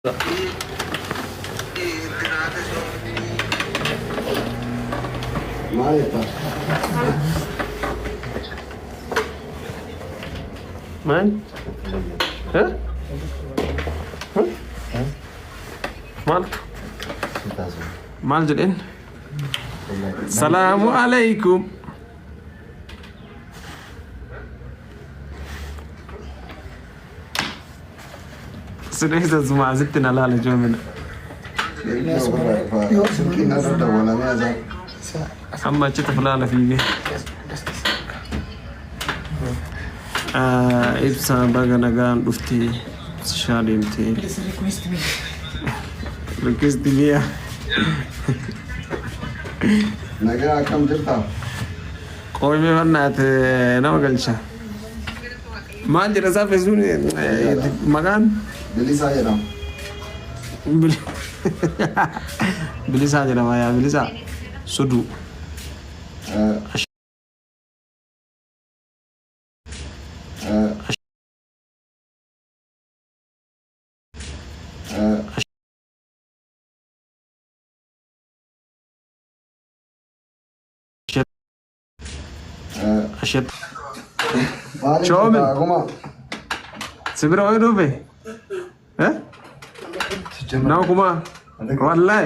ما يطلع مان ها مال مال جدين السلام عليكم سنحس الزمع زدتنا لا لجومنا أما جت فلانة فيه إبسا بقى نجان دفتي شاليمتي request مية نجا كم جرتا قوي مهنات نما قلشة ما عندي رزاق في زوني مكان بليسا يرام بليسا جرا ما يا بليسا سدو أشيت شو من سبرا وين روبي ها ناو كما والله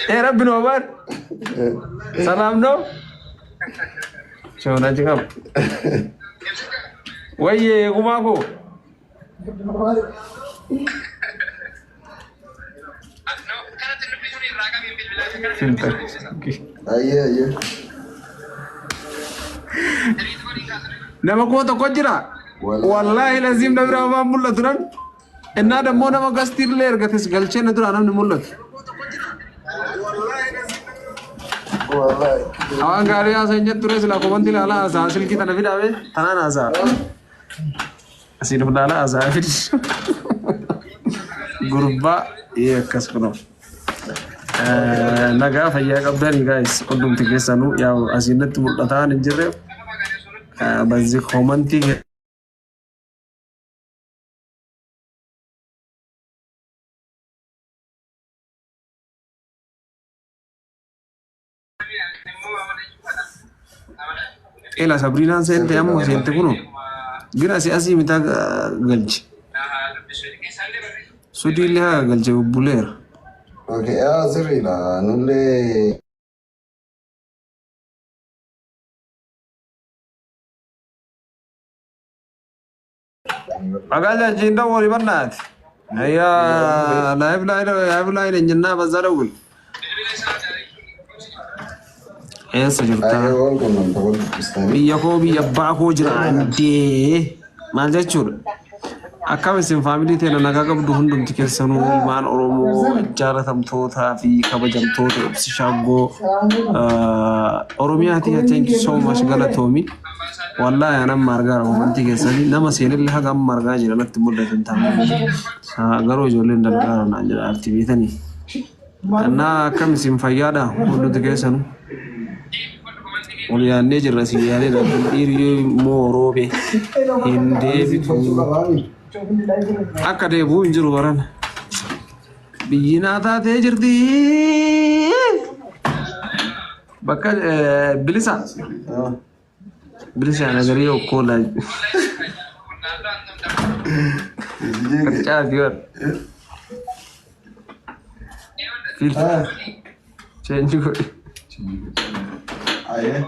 يا رب نوبر سلام نو شو ناجيكم ويه كما كو فلتر أيه نما كوتا كوجرا والله لازم نبرا ما مولت رن إن هذا مو نما قستير لير قتس قلشة ندرا أنا نمولت والله أوان كاريا سنجت ترى سلا كمان تلا لا أزا أصل كي تنافي داوي تنا أزا أصير بدالا أزا فيش غربا يكسبنا nagaa fayyaa qabdanii guys hundumti keessanuu yaa asiinatti mul'ataa hin jirre bazzi komantii ila Sabrina sente ammo sente kuno gira si asii mita galchi sudile ha galchi buleer اوكي يا زريلا نولي أقول جينا وري بنات هيا لايف لاين إنجنا بزارول إيه سجلتا بيجاكو بيجاباكو جرانتي ما جاتشور akkam isin family teena nagaa qabdu hundumti keessanuu ilmaan oromoo jaalatamtoota fi kabajamtoota ibsi shaggoo oromiyaati thank you so much galatoomi wallahi anam margaa hubanti keessanii nama seenillee hagam margaa jira natti mul'atan taa'anii garuu ijoolleen dalgaara naan jira artiviitanii annaa akkam isin fayyaadha hundumti keessanuu waliyaannee jirra siyyaalee dhiirri mooroobe hin deebitu akka deebuu hin jiru barana biyyinaa taatee jirti bakka bilisa nagarii okkoola kacaa diyor filter change godhe ايه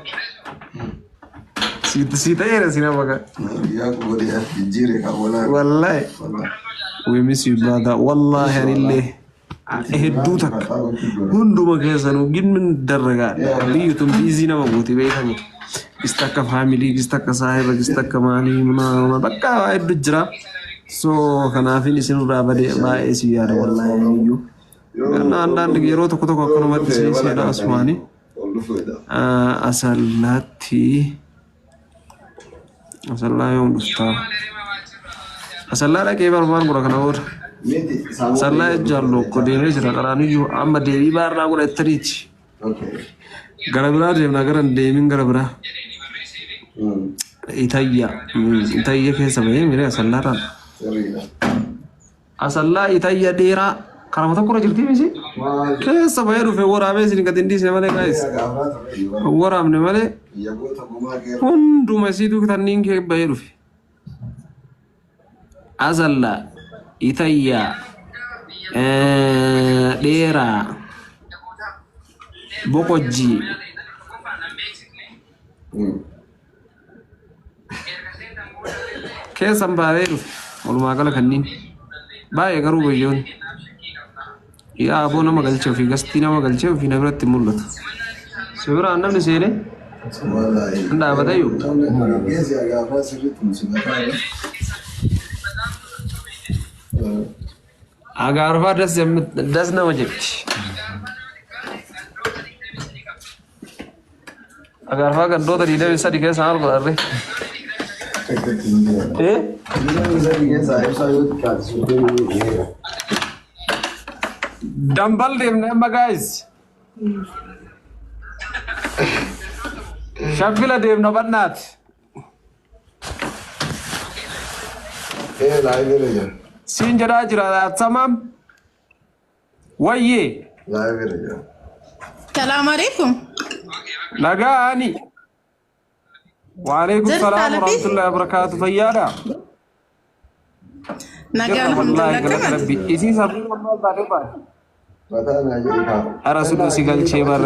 sita era sina baka يا قولي يا جيري والله we miss you brother wallahi anillee hedduu takka hunduma keessanuu gimmin darragaa biyyutum biizii nama guuti beekame istakka family istakka saahiba istakka maalii mana bakka hedduu jira so kanaafin isinirraa badee baay'ee si yaada wallahi iyyuu አንዳንድ yeroo tokko tokko akkanumatti seenaa asmaanii asallatti asallaa yoom dhuftaa asallaa dhaqee barbaan gura kana booda asallaa jaallo ko deemee jira qaraaniyyuu amma deebii baarraa gura ettariiti gara biraa deemna gara deemin gara biraa إتايا كيسا بيه ميري أسلارا Sirriidha. أسلا إتايا ديرا كرامة كورا جرتي ميسي كيسا بيه رفي ورا بيه سنين كتندي سنمالي guys ورا من مالي Biyyoota gumaa geera. هندو مسيدو كتنين كي بيه رفي أسلا إتايا ديرا بوكوجي keessa baay'ee dhufe walumaa gala kanneen baay'ee garuu biyyoon yaa aboo nama galchee ofii gastii nama galchee ofii na biratti mul'atu sibiraan namni seenee Wallaahi. hin dhaabatayyuu Geessi agaafaa sirriitti musibataa. agaarfaa das nama jetti agaarfaa gandoota 23 keessa maal godharre dambal deemne amma guys shabbila deemna bannaat Laayibira jira. siin jedhaa jira samam wayyee Laayibira jira. السلام عليكم. nagaani وعليكم السلام ورحمة الله وبركاته فيادا نجا الحمد لله كمان. ربي إسي سبيل الله بعدين Mataa naa jedhu أرسل سيقال شيبر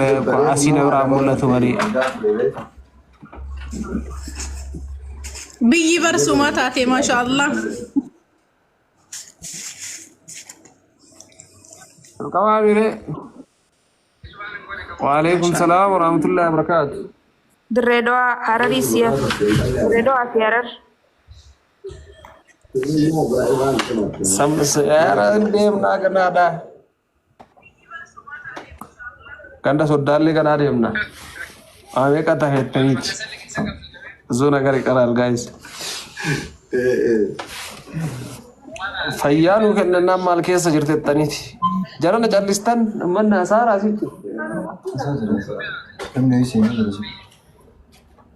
أسينا ورام الله تمري بيجي برسومات آتي ما شاء الله. كمان بيري وعليكم السلام ورحمة الله وبركاته Dirreedoa Hararii siya. Dirreedoa fi Harar. سيارة ديمنا كنادا كندا سودالي كنا ديمنا أمي كتا هتنيت زونا كاري كرال guys فيانو كنا نام مال كيسا جرت التنيت جرانا جالستان من سارة سيت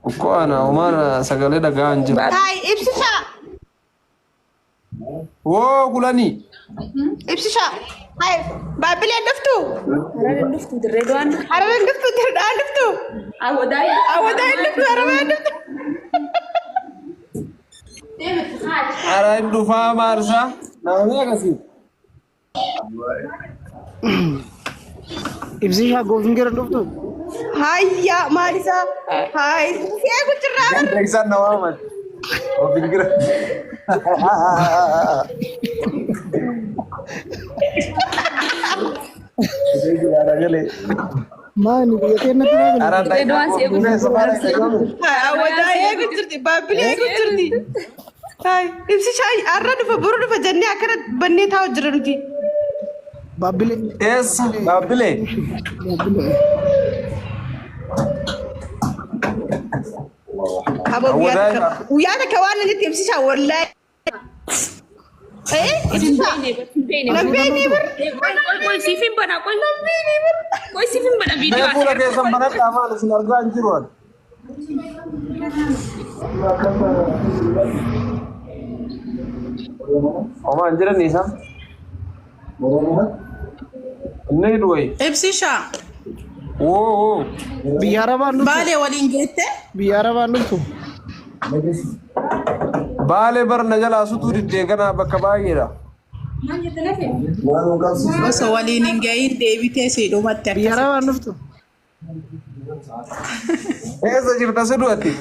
وكو أنا وما سجل ده جانجر هاي إبسشا وو كلاني إبسشا هاي بابلي دفتو Hararii dhuftu dirreedoan. أنا دفتو تردان دفتو Awadaay. أوداي دفتو أنا دفتو أنا دفاع مارسا نامي أكسي Ibsisha Govingira dhuftu. هاي يا مارسا هاي يا كنت الرابع Rexan Nawaman وبنقرا Maani biyya keenya tura أنا Dirreedoan siya أوداي يا كنت بابلي يا كنت هاي إبسشا أرد فبرد فجني أكرت بني تاو جرنتي Baabbilee. إيش بابلي أبو أوداي. وياك كمان اللي إبسشا ولا إيه إبسشا نبيني بر Koi sifin bana koi sifin bana video ما يقول لك إذا ما نبغى ما نسمع الجان جروان وما عندنا نيسام نيدوي إبسشا أوه Biyya Arabaan dhuftu. بالي ولين جيت Biyya Arabaan dhuftu. بالي بر نجلا سطور الدجانا بكبايرا Waan qabsiisu. بس ولين جايين ديبيتي سيدو Biyya متى Arabaan dhuftu. إيش أجر تسدواتي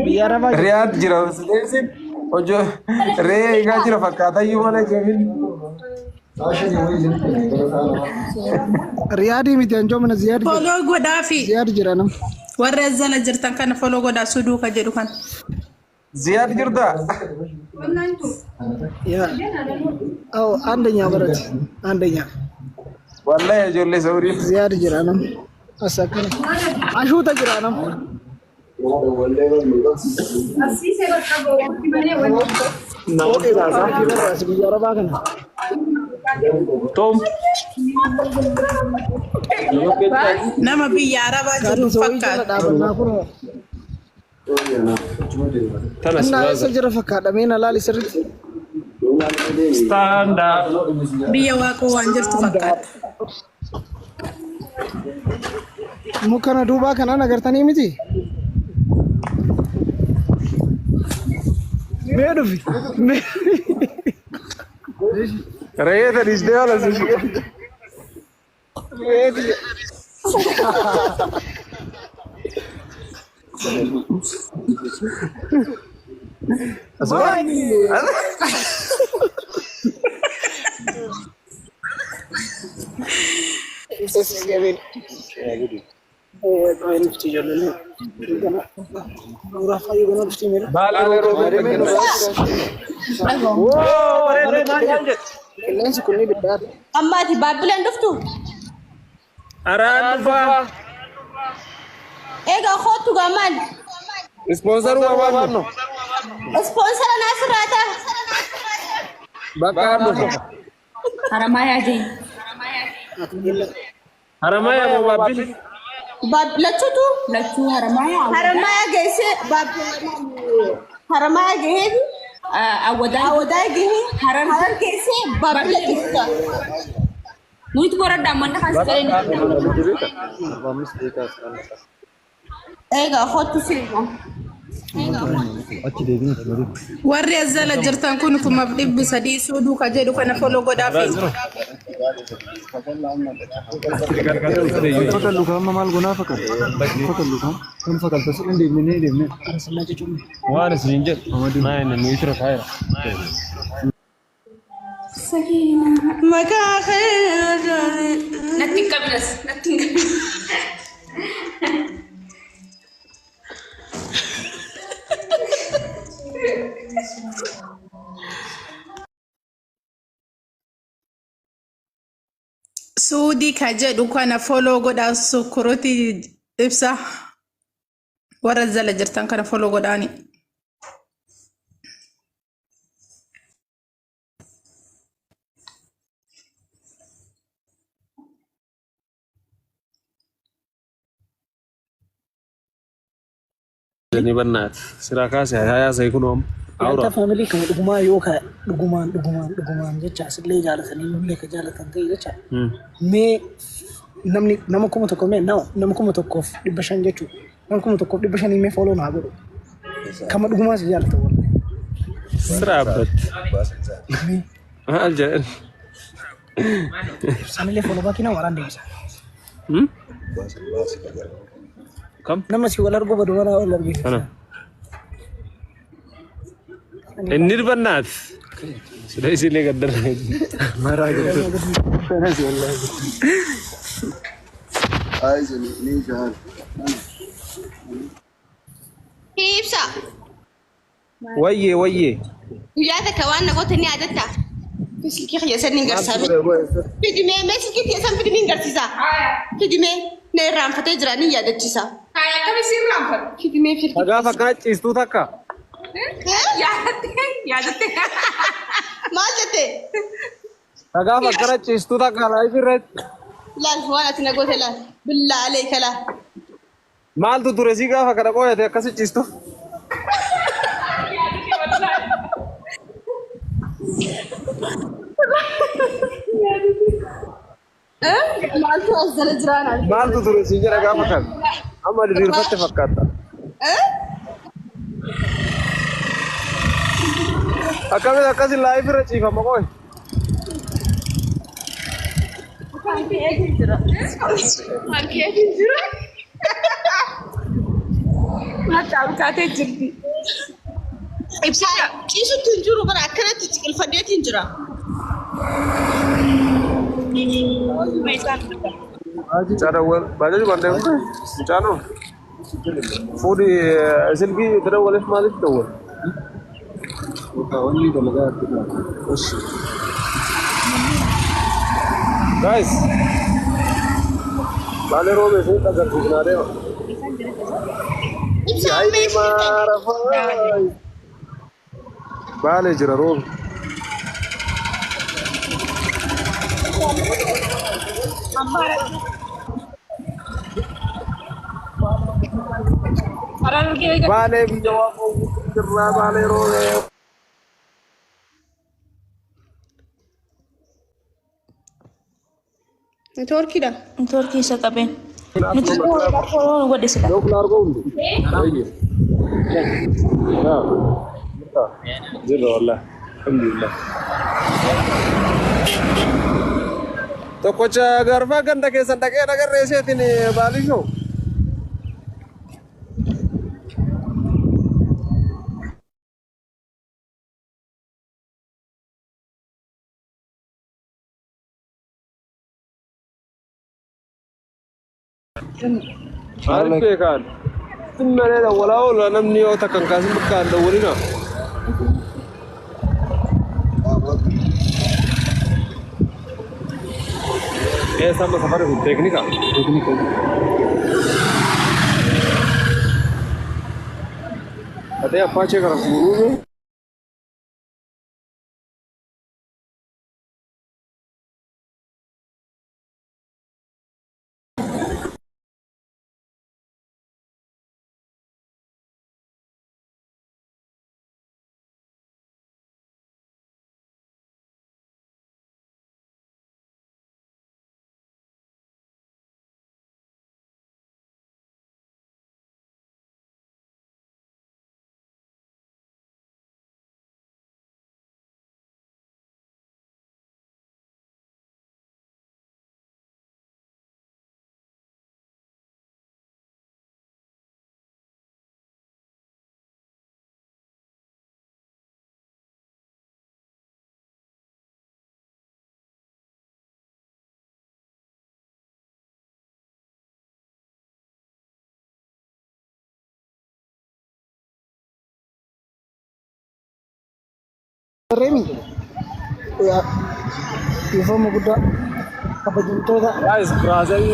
Biyya Arabaa. رياض جرا بس ليسن وجو ري جاجرا فكاتا يوانا جميل Riyaadii miti anjoo mana Ziyaad jira. فولو غدافي Ziyaad jira nam. ورزل جرتن كان فولو غدا سودو كجدو كان زياد جردا Yaa. Oh andanya barati. Andanya. والله يا جولي سوري Ziyaad jira nam. Asakana. Ashuuta jira nam. Biyya Arabaa kana. توم Nama biyya Arabaa jiru fakkaata. Tanas Nah, brother. saya jerah fakkaat. Ameen alaali sirriitti. Stand up. Biyya Waaqoo waan jirtu fakkaata. Mukana duubaa kanaan agartanii miti. Mee dhufi. Reeta disdee ala sishi. Qilleensi kun ni biddaadha. Ammaati baabbileen dhuftu. Araan dhufa. Egaa kootu gamaan. Sponsor waamnu. Ispoonsara naasirraata. Bakka dhufa. Haramaya je. Haramaya moo baabbil? Lachuutu. Lachuu haramaya. Haramaya geesse haramaya geheetu. Awadaa gahee harar geesse baabila dhufta. Nuti boradda manna haasa'een. Egaa kootu seena. Warri azala jirtan kun kuma dhibbi sadii suuduu ka jedhu kana foloo godhaafi. Fakkat lukaan maal gonaa fakkat? Fakkat lukaan kan fakkat tasii hin deemnee arasannaa jechuun. Waan isin jedhu. Naan nuyi tura kaayira. Maqaa keenya Natti qabilas. Natti qabilas. suudii ka jedhu kana foloo godhaa sukkuruuti ibsa. Warra zala jirtan kana foloo godhaani. Ni bannaat. Siraa kaasee hayaa sai kunoom. Wanta family kan dhugumaa yoo ka dhugumaan jecha asillee jaalatanii nullee ka jaalatan ta'e jecha. Mee nama kuma tokko mee nama kuma tokkoof 500 jechuudha. Nama kuma tokkoof 500 mee follow naa godhu. Kama dhugumaa si jaalatan wallee. Siraabat. Maal jedhan? Sanillee follow baakii naa waraan deemsa. Kam? Nama si wal arguu badu wal argisiisa. Kana. Inni bannaat. Sudah isilee gaddar. Maraa gaddar. Aizu ni jahal. Ibsa. Wayye. Guyyaa takka waan nagoota ni yaadatta. Silkii xiyyeessan hin garsaami. Fidimee mee silkii xiyyeessan fidimee hin garsiisa. Fidimee na irraanfatee jira ni yaadachiisa. Kaaya kami si rampar. Fidimee firki. Dhagaa fakkaat ciistuu takka. Yaadatte. Maal jette? Dhagaa fakkaat ciistuu takka laayif irratti. Laal waan ati nagoota laal. Billaa aleeka laal. Maaltu ture si gaafa kana qooyate akkasi ciistu? Maaltu as jala jiraanaa? Maaltu ture si jira gaafa kana? Amma diriirfatte fakkaata. Akkamitti akkasi laayif irra ciifama qooy? Paankeekiin jira. Mataa bukaatee jirti. Ibsaa ciisutti hin jiru bara akkanatti ciqilfanneetiin jira. Cadawal, bajaji bandeng Cano. Fudi silki tadawal maalik dawal. Guys, bale robe se tagar dignare. Ibsaa Ini meeshii marafai. Bale jira robe. بالي بجواب جرا بالي روح تركي ده تركي سكابين نتكلم ودي سلا لو كلار قوم جرا والله الحمد لله तो कुछ गरबा गंदा के संता के नगर रेसे तिने बालिश हो عارف كان ثم انا ولا نمني او تكن كاسم كان دورينا ऐसा मैं सफर देखने का अरे अपाचे का गुरु में Remi ya ifamu kuda kapajuntoda guys Brazil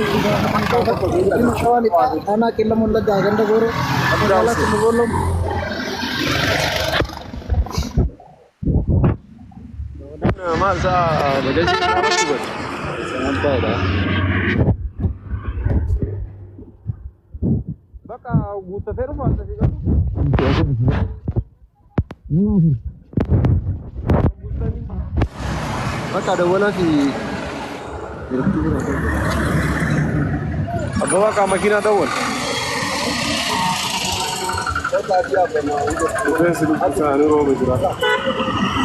shawali ana killa mulla jaganda goro apala kumbollo ما سا بجاج بقى متفر فاضي بقى ada wala في أبغى كم ماكينة دول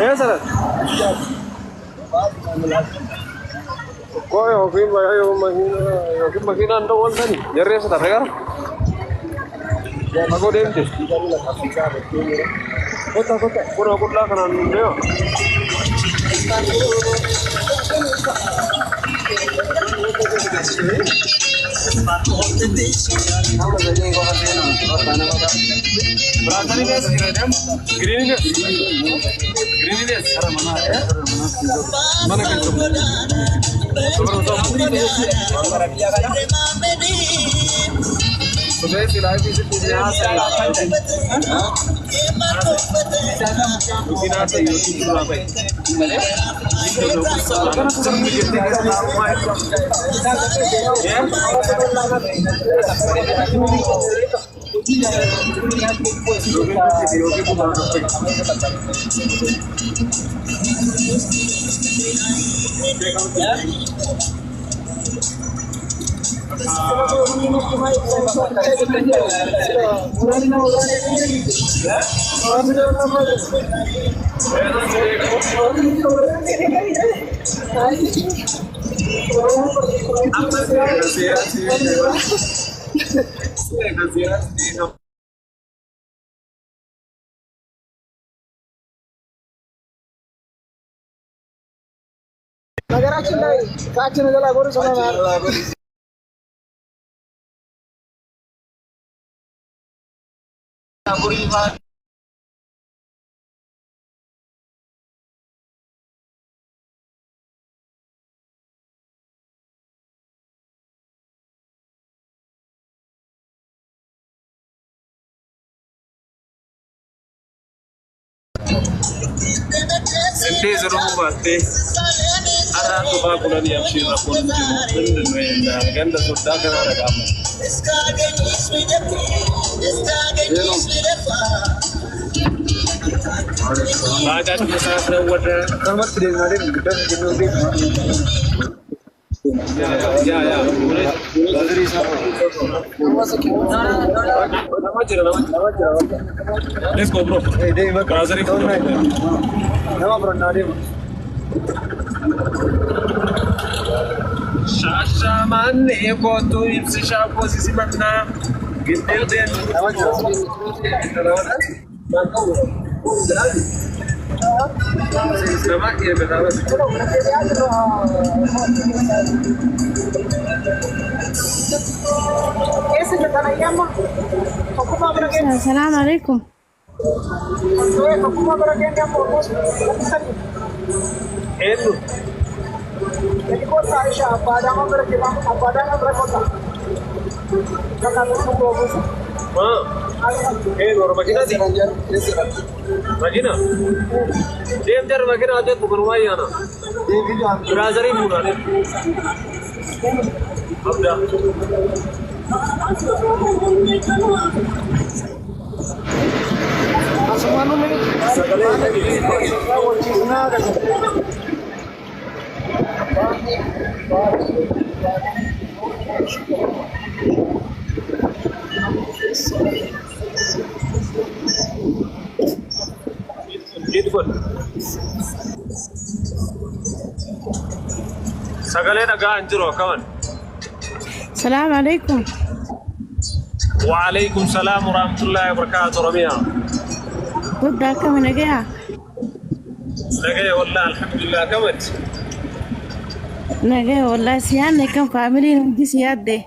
إيه سر कोई होगी भाई वो महीना अंडा बोलता नहीं जर ऐसा था यार अगो देख दे होता पूरा कुछ लाख ना नहीं हो ነገራችን ላይ ካችን ገላጎሩ ሰማናል Sente zero batte ada to ba kula ni amshi na ko din da ganda to da kana da gama Let's go, bro. Shasha man eko tu ipsi shapo sisi matna gidel den nama ye betawa السلام عليكم. elu Baru makina sih. Makina. Dia mencari makina aja bukan wayang. Berazari pun ada. Abda. Sagale naga anjiro kawan. السلام عليكم. وعليكم السلام ورحمة الله وبركاته ربيع. ودا كم نجيها؟ نجيها والله الحمد لله كمت. نجيها والله سيان كم فاميلي دي سياد دي.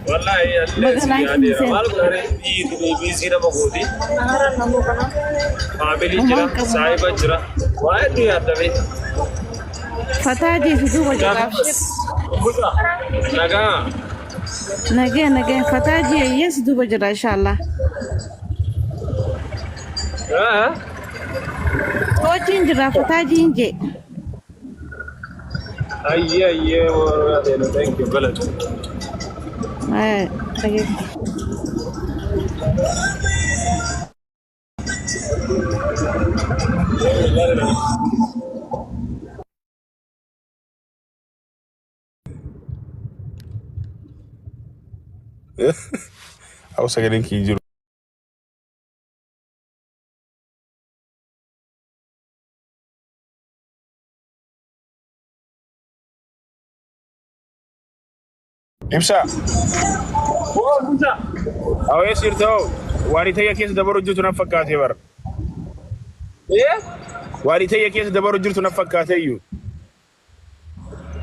والله هي سياد دي. مالك نري بيزينا بقولي. فاميلي جرا سايبا جرا. وايد يا دبي. فتاجي في دوبا جرا. نجا فتاجي يس دوبا جرا إن شاء الله. توجين جرا فتاجي إنجي. أيه thank you بلد. أو سجلين كيجرو. إمشى. أو يصير تو. واريتيا كيس دبرو جوتو نفكاتي بر. إيه؟ واريتيا كيس دبرو جوتو نفكاتي يو.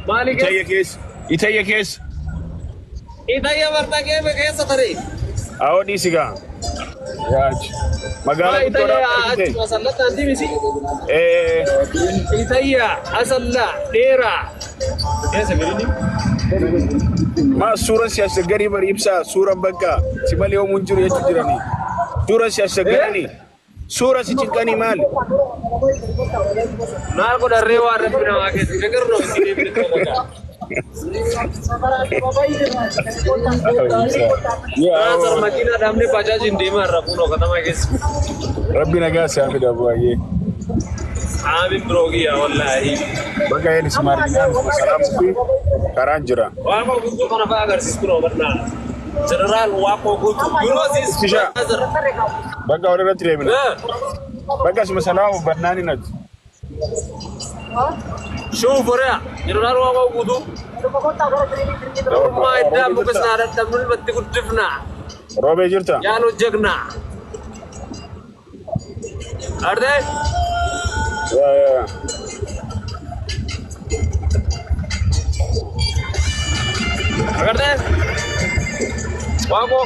مالك. إتيا كيس. إذا برتا كيف كيس تري؟ أو دي سيجان. ياج. مقالة إتيا أصلا تانتي ميسي. إتيا أصلا ديرا. كيس بيرني؟ ما سورة سياسة غريبة ريبسا سورة بكا سيمالي يوم منجر يتجرني سورة سياسة غريبة سورة سيجاني مال ناكو دريوا ربنا واقع فكر رو إنتي بيرتو يا أصلا ماكينة دامني باجا جندي ما ربنا كذا ما كيس ربنا قاسي عبد أبوه آمين بروغيا والله بقى يعني سمارنا سلام سبي كارانجرا واقو كنتو كنا فاكر سيسكرو برنا جنرال واقو كنتو بروزيس سيشا بقى ولا نتري منه بقى اسمه سلام برناني نج شوف وريا جنرال واقو كنتو ما يدام بكسنا تمنل بتي كتفنا روبي جرتا يالو جغنا أرده يا أرده واقو